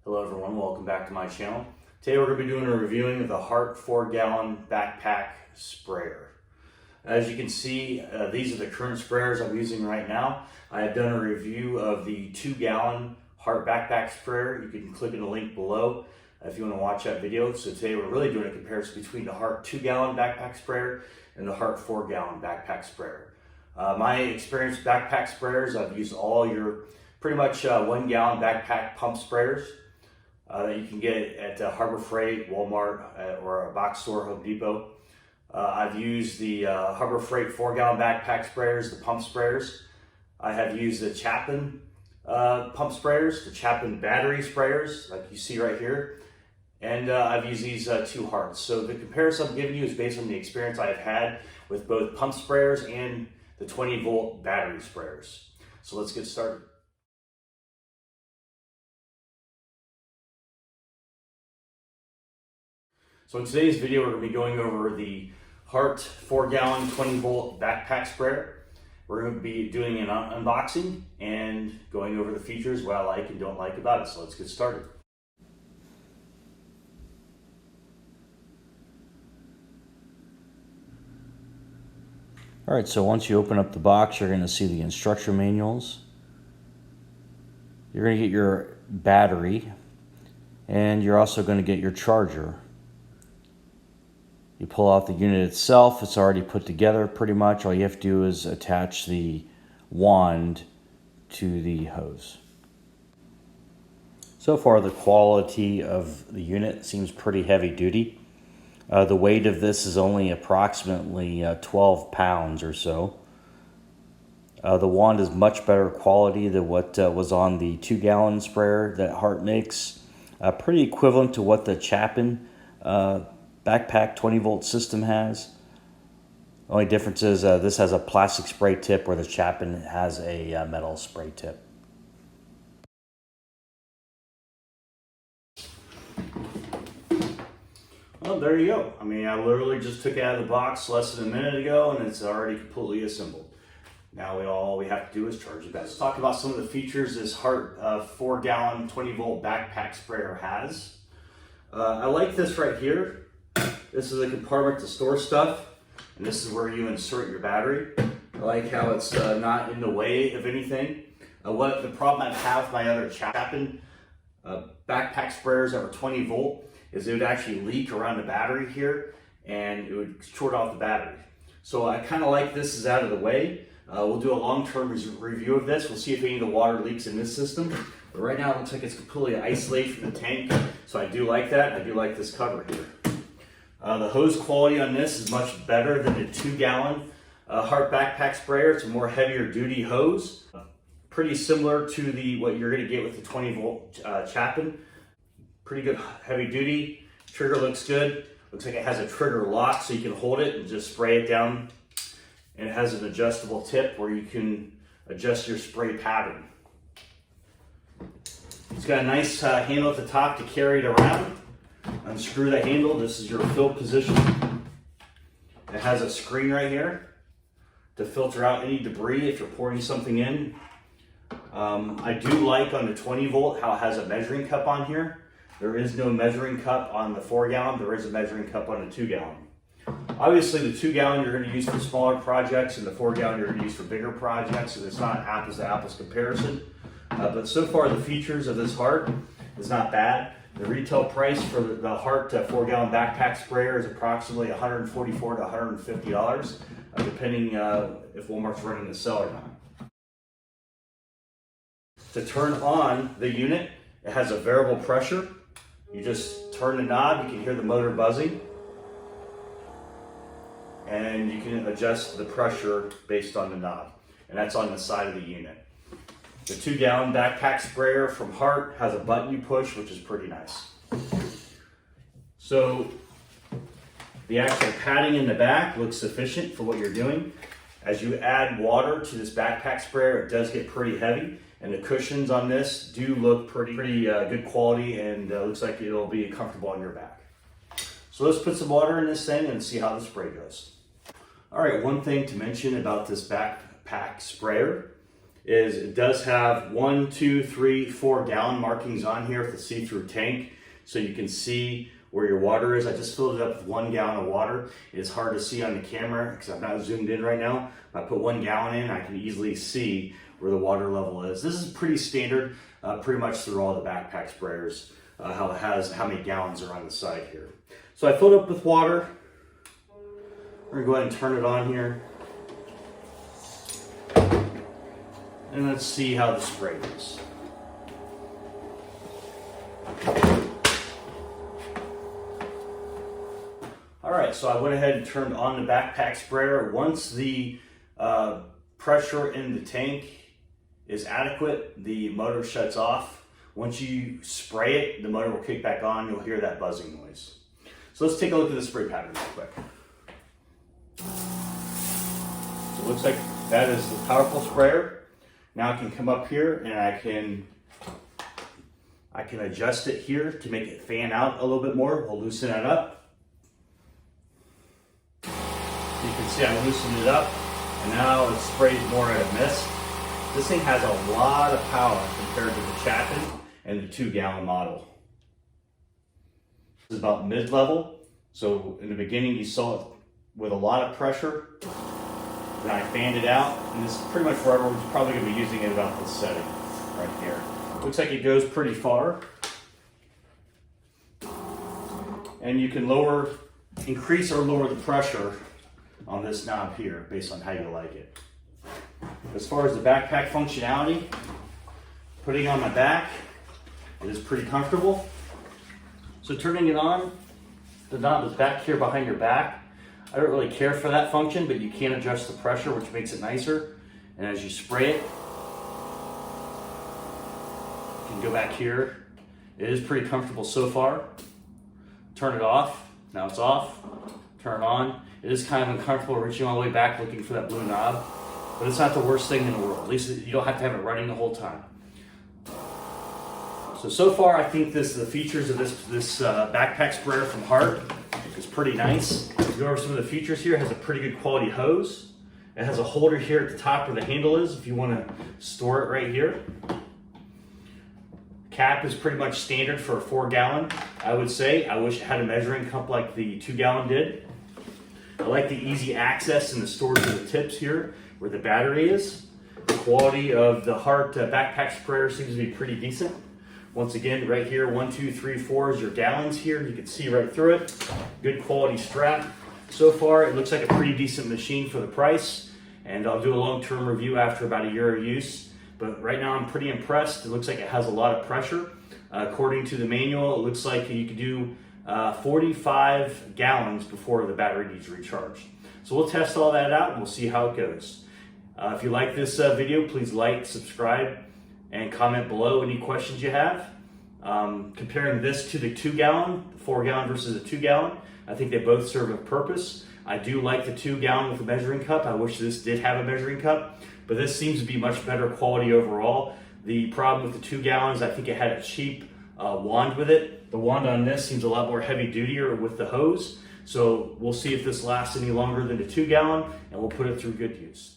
Hello everyone, welcome back to my channel. Today we're going to be doing a reviewing of the Hart 4-gallon backpack sprayer. As you can see, these are the current sprayers I'm using right now. I have done a review of the 2-gallon Hart backpack sprayer. You can click on the link below if you want to watch that video. So today we're really doing a comparison between the Hart 2-gallon backpack sprayer and the Hart 4-gallon backpack sprayer. My experience with backpack sprayers, I've used all your pretty much 1-gallon backpack pump sprayers that you can get at Harbor Freight, Walmart, or a box store, Home Depot. I've used the Harbor Freight 4-gallon backpack sprayers, the pump sprayers. I have used the Chapman pump sprayers, the Chapman battery sprayers, like you see right here. And I've used these two Harts. So the comparison I'm giving you is based on the experience I've had with both pump sprayers and the 20-volt battery sprayers. So let's get started. So in today's video, we're going to be going over the Hart 4-gallon 20-volt backpack sprayer. We're going to be doing an unboxing and going over the features, what I like and don't like about it. So let's get started. Alright, so once you open up the box, you're going to see the instruction manuals. You're going to get your battery, and you're also going to get your charger. You pull out the unit itself, it's already put together pretty much. All you have to do is attach the wand to the hose. So far the quality of the unit seems pretty heavy duty. The weight of this is only approximately 12 pounds or so. The wand is much better quality than what was on the 2-gallon sprayer that Hart makes. Pretty equivalent to what the Chapman backpack 20-volt system has. Only difference is this has a plastic spray tip where the Chapman has a metal spray tip. Well, there you go. I mean, I literally just took it out of the box less than a minute ago and it's already completely assembled. Now all we have to do is charge it. Let's talk about some of the features this Hart 4-gallon 20-volt backpack sprayer has. I like this right here. This is a compartment to store stuff, and this is where you insert your battery. I like how it's not in the way of anything. What the problem I have with my other Chapman backpack sprayers that were 20 volt is it would actually leak around the battery here, and it would short off the battery. So I kind of like this is out of the way. We'll do a long-term review of this. We'll see if any of the water leaks in this system. But right now it looks like it's completely isolated from the tank, so I do like that. I do like this cover here. The hose quality on this is much better than the 2-gallon Hart backpack sprayer. It's a more heavier duty hose. Pretty similar to what you're going to get with the 20-volt Chapman. Pretty good heavy duty. Trigger looks good. Looks like it has a trigger lock so you can hold it and just spray it down. And it has an adjustable tip where you can adjust your spray pattern. It's got a nice handle at the top to carry it around. Unscrew the handle. This is your fill position. It has a screen right here to filter out any debris if you're pouring something in. I do like on the 20 volt how it has a measuring cup on here. There is no measuring cup on the 4-gallon. There is a measuring cup on the 2-gallon. Obviously the 2-gallon you're going to use for smaller projects and the 4-gallon you're going to use for bigger projects, so it's not an apples to apples comparison. But so far the features of this Hart is not bad. The retail price for the Hart 4-gallon backpack sprayer is approximately $144 to $150, depending if Walmart's running the sale or not. To turn on the unit, it has a variable pressure. You just turn the knob, you can hear the motor buzzing, and you can adjust the pressure based on the knob, and that's on the side of the unit. The 2-gallon backpack sprayer from Hart has a button you push, which is pretty nice. So the actual padding in the back looks sufficient for what you're doing. As you add water to this backpack sprayer, it does get pretty heavy, and the cushions on this do look pretty good quality, and looks like it'll be comfortable on your back. So let's put some water in this thing and see how the spray goes. All right, one thing to mention about this backpack sprayer is it does have 1, 2, 3, 4 gallon markings on here with a see-through tank, so you can see where your water is. I just filled it up with 1 gallon of water. It's hard to see on the camera because I'm not zoomed in right now. If I put 1 gallon in, I can easily see where the water level is. This is pretty standard, pretty much through all the backpack sprayers, how it has how many gallons are on the side here. So I filled up with water. We're gonna go ahead and turn it on here. And let's see how the spray is. All right, so I went ahead and turned on the backpack sprayer. Once the pressure in the tank is adequate, the motor shuts off. Once you spray it, the motor will kick back on. You'll hear that buzzing noise. So let's take a look at the spray pattern real quick. So it looks like that is the powerful sprayer. Now I can come up here and I can adjust it here to make it fan out a little bit more. We'll loosen it up. You can see I loosened it up and now it sprays more at a mist. This thing has a lot of power compared to the Chapin and the 2 gallon model. This is about mid-level. So in the beginning you saw it with a lot of pressure. Then I fanned it out, and this is pretty much wherever we're probably going to be using it about this setting right here. Looks like it goes pretty far. And you can increase or lower the pressure on this knob here based on how you like it. As far as the backpack functionality, putting it on my back, it is pretty comfortable. So turning it on, the knob is back here behind your back. I don't really care for that function, but you can adjust the pressure, which makes it nicer. And as you spray it, you can go back here. It is pretty comfortable so far. Turn it off. Now it's off. Turn it on. It is kind of uncomfortable reaching all the way back looking for that blue knob, but it's not the worst thing in the world. At least you don't have to have it running the whole time. So far I think the features of this backpack sprayer from Hart is pretty nice. If you go over some of the features here, it has a pretty good quality hose. It has a holder here at the top where the handle is if you want to store it right here. Cap is pretty much standard for a 4 gallon, I would say. I wish it had a measuring cup like the 2 gallon did. I like the easy access and the storage of the tips here where the battery is. The quality of the Hart backpack sprayer seems to be pretty decent. Once again, right here, 1, 2, 3, 4 is your gallons here. You can see right through it. Good quality strap. So far, it looks like a pretty decent machine for the price, and I'll do a long-term review after about a year of use. But right now, I'm pretty impressed. It looks like it has a lot of pressure. According to the manual, it looks like you could do 45 gallons before the battery needs recharged. So we'll test all that out, and we'll see how it goes. If you like this video, please like, subscribe, and comment below any questions you have. Comparing this to the 2 gallon, 4 gallon versus the 2 gallon, I think they both serve a purpose. I do like the 2 gallon with a measuring cup. I wish this did have a measuring cup, but this seems to be much better quality overall. The problem with the 2 gallons, I think it had a cheap wand with it. The wand on this seems a lot more heavy duty with the hose. So we'll see if this lasts any longer than the 2 gallon, and we'll put it through good use.